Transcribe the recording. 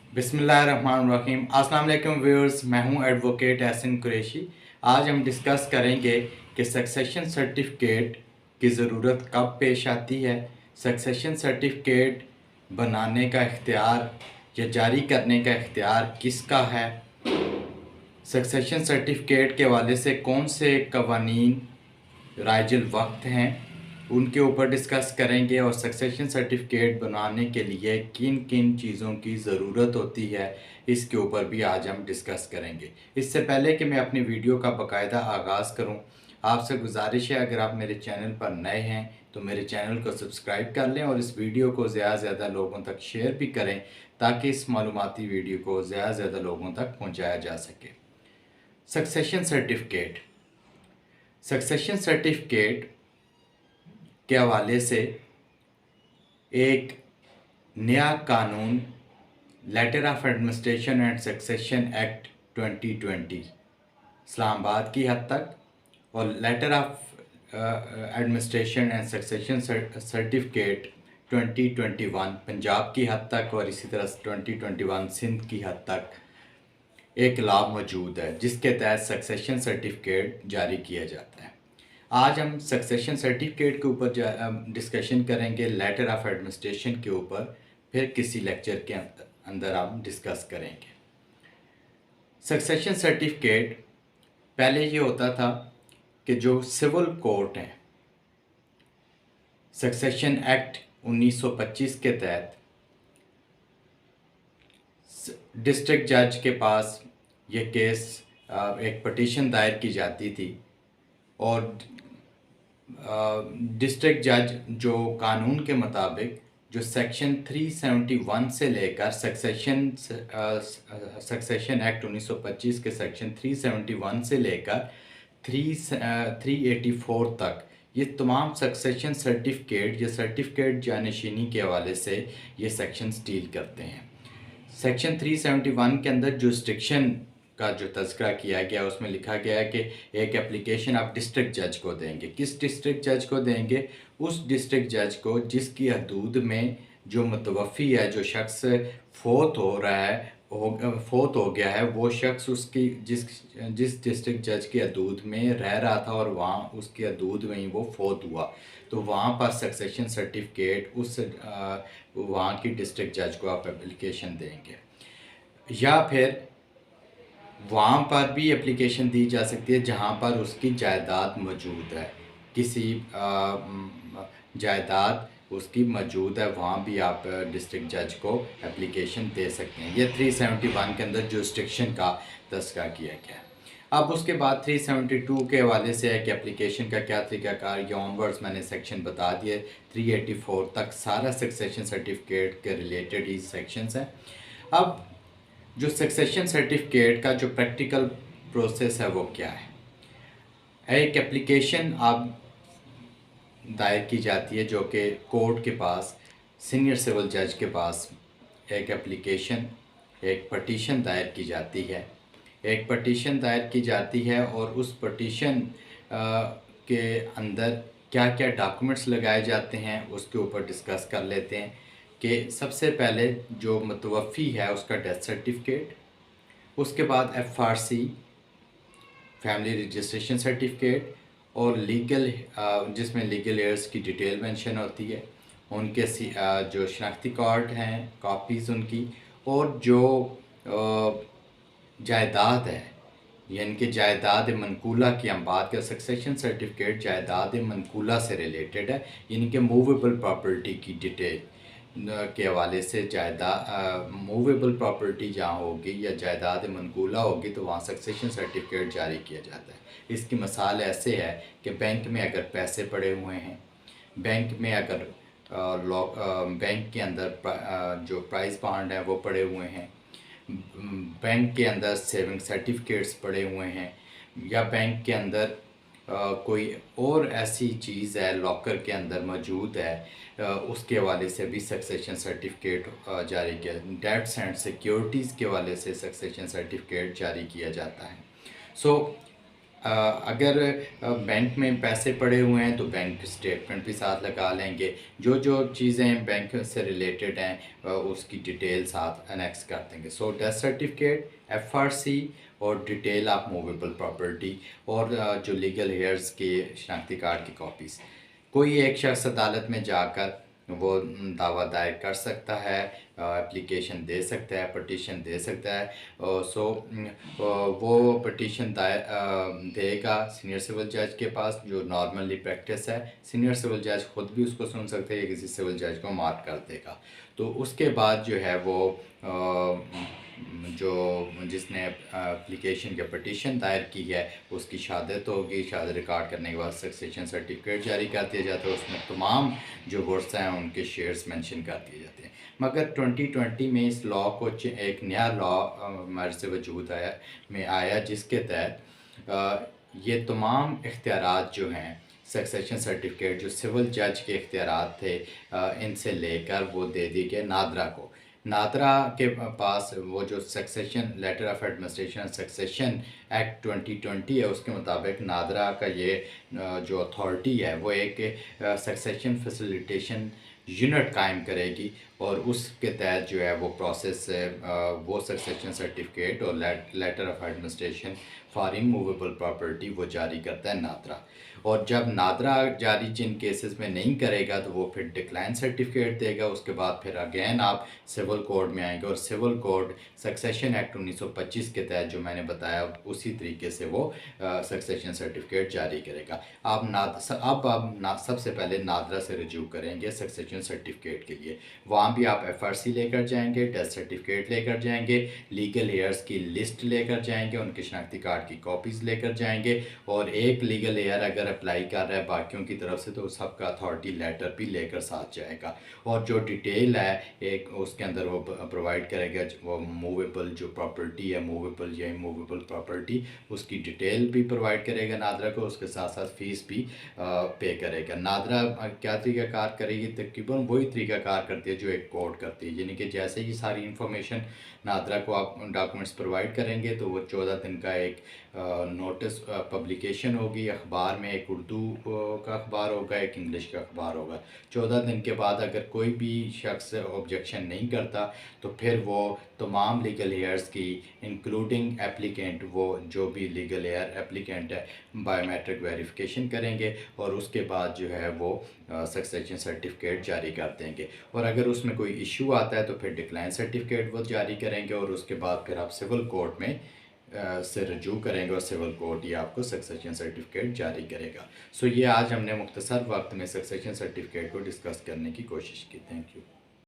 बिस्मिल्लाहिर्रहमानिर्रहीम। अस्सलाम वालेकुम व्यूअर्स, मैं हूं एडवोकेट एहसन कुरैशी। आज हम डिस्कस करेंगे कि सक्सेशन सर्टिफिकेट की ज़रूरत कब पेश आती है, सक्सेशन सर्टिफिकेट बनाने का इख्तियार या जारी करने का इख्तियार किसका है, सक्सेशन सर्टिफिकेट के हवाले से कौन से कवानीन राइजुल वक्त हैं उनके ऊपर डिस्कस करेंगे और सक्सेशन सर्टिफिकेट बनाने के लिए किन किन चीज़ों की ज़रूरत होती है इसके ऊपर भी आज हम डिस्कस करेंगे। इससे पहले कि मैं अपनी वीडियो का बाकायदा आगाज़ करूं, आपसे गुजारिश है अगर आप मेरे चैनल पर नए हैं तो मेरे चैनल को सब्सक्राइब कर लें और इस वीडियो को ज़्यादा से ज़्यादा लोगों तक शेयर भी करें ताकि इस मालूमाती वीडियो को ज़्यादा से ज़्यादा लोगों तक पहुँचाया जा सके। सक्सेशन सर्टिफिकेट सक्सेशन सर्टिफिकेट के हवाले से एक नया कानून letter of administration and succession act 2020 Islamabad की हद तक और letter of administration and succession certificate 2021 Punjab की हद तक और इसी तरह 2021 सिंध की हद तक एक लॉ मौजूद है जिसके तहत सक्सेशन सर्टिफिकेट जारी किया जाता है। आज हम सक्सेशन सर्टिफिकेट के ऊपर डिस्कशन करेंगे, लेटर ऑफ एडमिनिस्ट्रेशन के ऊपर फिर किसी लेक्चर के अंदर हम डिस्कस करेंगे। सक्सेशन सर्टिफिकेट पहले ये होता था कि जो सिविल कोर्ट हैं, सक्सेशन एक्ट 1925 के तहत डिस्ट्रिक्ट जज के पास ये केस एक पटिशन दायर की जाती थी और डिस्ट्रिक्ट जज जो कानून के मुताबिक जो सेक्शन 371 से लेकर सक्सेशन एक्ट 1925 के सेक्शन 371 से लेकर 384 तक ये तमाम सक्सेशन सर्टिफिकेट या सर्टिफिकेट जानशीनी के हवाले से ये सेक्शन डील करते हैं। सेक्शन 371 के अंदर जुरिस्डिक्शन का जो तज़किरा किया गया उसमें लिखा गया है कि एक एप्लीकेशन आप डिस्ट्रिक्ट जज को देंगे। किस डिस्ट्रिक्ट जज को देंगे? उस डिस्ट्रिक्ट जज को जिसकी हदूद में जो मुतवफ़ी है, जो शख्स फोत हो गया है, वो शख्स उसकी जिस डिस्ट्रिक्ट जज की हदूद में रह रहा था और वहाँ उसकी हदूद में ही वो फोत हुआ, तो वहाँ पर सक्सेशन सर्टिफिकेट उस वहाँ की डिस्ट्रिक्ट जज को आप एप्लीकेशन देंगे। या फिर वहाँ पर भी एप्लीकेशन दी जा सकती है जहाँ पर उसकी जायदाद मौजूद है, किसी जायदाद उसकी मौजूद है, वहाँ भी आप डिस्ट्रिक्ट जज को एप्लीकेशन दे सकते हैं। ये 371 के अंदर जुरिस्डिक्शन का तज़किरा किया गया है। अब उसके बाद 372 के हवाले से है कि एप्लीकेशन का क्या तरीक़ाकार, ये ऑनवर्ड्स मैंने सेक्शन बता दिए। 384 तक सारा सक्सेशन सर्टिफिकेट के रिलेटेड ही सेक्शंस हैं। अब जो सक्सेशन सर्टिफिकेट का जो प्रैक्टिकल प्रोसेस है वो क्या है? एक एप्लीकेशन आप दायर की जाती है जो कि कोर्ट के पास, सीनियर सिविल जज के पास एक एप्लीकेशन, एक पटिशन दायर की जाती है। एक पटिशन दायर की जाती है और उस पटिशन के अंदर क्या क्या डॉक्यूमेंट्स लगाए जाते हैं उसके ऊपर डिस्कस कर लेते हैं कि सबसे पहले जो मुतवफ़ी है उसका डेथ सर्टिफिकेट, उसके बाद FRC फैमिली रजिस्ट्रेशन सर्टिफिकेट और लीगल जिसमें लीगल एयर्स की डिटेल मेंशन होती है, उनके जो शनाख्ती कार्ड हैं कॉपीज़ उनकी, और जो जायदाद है यानी कि जायदाद मनकूला की हम बात करें, सक्सेशन सर्टिफिकेट जायदाद मनकूला से रिलेटेड है, यानी कि मूवेबल प्रॉपर्टी की डिटेल के हवाले से मूवेबल प्रॉपर्टी जहाँ होगी या जायदाद मनकूला होगी तो वहाँ सक्सेशन सर्टिफिकेट जारी किया जाता है। इसकी मिसाल ऐसे है कि बैंक में अगर पैसे पड़े हुए हैं, बैंक में अगर बैंक के अंदर जो प्राइस बॉन्ड है वो पड़े हुए हैं, बैंक के अंदर सेविंग सर्टिफिकेट्स पड़े हुए हैं, या बैंक के अंदर कोई और ऐसी चीज़ है लॉकर के अंदर मौजूद है, उसके हवाले से भी सक्सेशन सर्टिफिकेट जारी किया। डेट्स एंड सिक्योरिटीज़ के हवाले से सक्सेशन सर्टिफिकेट जारी किया जाता है। अगर बैंक में पैसे पड़े हुए हैं तो बैंक स्टेटमेंट भी साथ लगा लेंगे। जो जो चीज़ें बैंक से रिलेटेड हैं उसकी डिटेल साथ अनेक्स कर देंगे। सो डेथ सर्टिफिकेट, एफआरसी और डिटेल ऑफ मूवेबल प्रॉपर्टी और जो लीगल हेयर्स के शनाख्ती कार्ड की कॉपीज़। कोई एक शख्स अदालत में जाकर वो दावा दायर कर सकता है, एप्लीकेशन दे सकता है, पटिशन दे सकता है। वो पटिशन दायर देगा सीनियर सिविल जज के पास, जो नॉर्मली प्रैक्टिस है। सीनियर सिविल जज खुद भी उसको सुन सकते हैं या किसी सिविल जज को मार्क कर देगा। तो उसके बाद जो है वो जो जिसने एप्लीकेशन या पटिशन दायर की है उसकी शहादत होगी। शहादत रिकॉर्ड करने के बाद सक्सेशन सर्टिफिकेट जारी कर दिया जाता है। उसमें तमाम जो वर्ड्स हैं उनके शेयर्स मेंशन कर दिए जाते हैं। मगर 2020 में इस लॉ को एक नया लॉ हमारे से वजूद आया जिसके तहत ये तमाम इख्तियारात जो हैं सक्सेशन सर्टिफिकेट जो सिविल जज के इख्तियारात थे इनसे लेकर वो दे दिए गए नादरा को। नादरा के पास वो जो succession letter of administration succession act 2020 है उसके मुताबिक नादरा का ये जो अथॉरिटी है वो एक सक्सेशन फैसिलिटेशन यूनिट कायम करेगी और उसके तहत जो है वो प्रोसेस वो सक्सेशन सर्टिफिकेट और letter of administration for immovable property वो जारी करता है नादरा। और जब नादरा जारी जिन केसेस में नहीं करेगा तो वो फिर डिक्लाइन सर्टिफिकेट देगा। उसके बाद फिर अगेन आप सिविल कोड में आएंगे और सिविल कोड सक्सेशन एक्ट 1925 के तहत जो मैंने बताया उसी तरीके से वो सक्सेशन सर्टिफिकेट जारी करेगा। आप सबसे पहले नादरा से रजू करेंगे सक्सेशन सर्टिफिकेट के लिए। वहाँ भी आप एफआरसी लेकर जाएंगे, डेथ सर्टिफिकेट लेकर जाएंगे, लीगल हेयर्स की लिस्ट लेकर जाएंगे, उनके शनाख्ती कार्ड की कॉपीज़ लेकर जाएंगे और एक लीगल हेयर अगर अप्लाई कर रहा है बाकियों की तरफ से तो सबका अथॉरिटी लेटर भी लेकर साथ जाएगा। और जो डिटेल है एक उसके अंदर वो प्रोवाइड करेगा वो मूवेबल जो प्रॉपर्टी है, मूवेबल या इमूवेबल प्रॉपर्टी, उसकी डिटेल भी प्रोवाइड करेगा नादरा को। उसके साथ साथ फ़ीस भी पे करेगा। नादरा क्या तरीक़ाकार करेगी? तकरीबन वही तरीक़ाकार करती है जो एक कोर्ट करती है, यानी कि जैसे ही सारी इन्फॉर्मेशन नादरा को आप डॉक्यूमेंट्स प्रोवाइड करेंगे तो वो 14 दिन का एक नोटिस पब्लिकेशन होगी अखबार में। एक उर्दू का अखबार होगा, एक इंग्लिश का अखबार होगा। 14 दिन के बाद अगर कोई भी शख्स ऑब्जेक्शन नहीं करता तो फिर वो तमाम लीगल हेयर्स की इंक्लूडिंग एप्लीकेंट, वो जो भी लीगल हेयर एप्लीकेंट है, बायोमेट्रिक वेरिफिकेशन करेंगे और उसके बाद जो है वो सक्सेशन सर्टिफिकेट जारी कर देंगे। और अगर उसमें कोई इशू आता है तो फिर डिक्लाइन सर्टिफिकेट वो जारी करेंगे और उसके बाद फिर आप सिविल कोर्ट में से रजू करेंगे और सिविल कोर्ट ये आपको सक्सेशन सर्टिफिकेट जारी करेगा। सो ये आज हमने मुख्तसर वक्त में सक्सेशन सर्टिफिकेट को डिस्कस करने की कोशिश की। Thank you.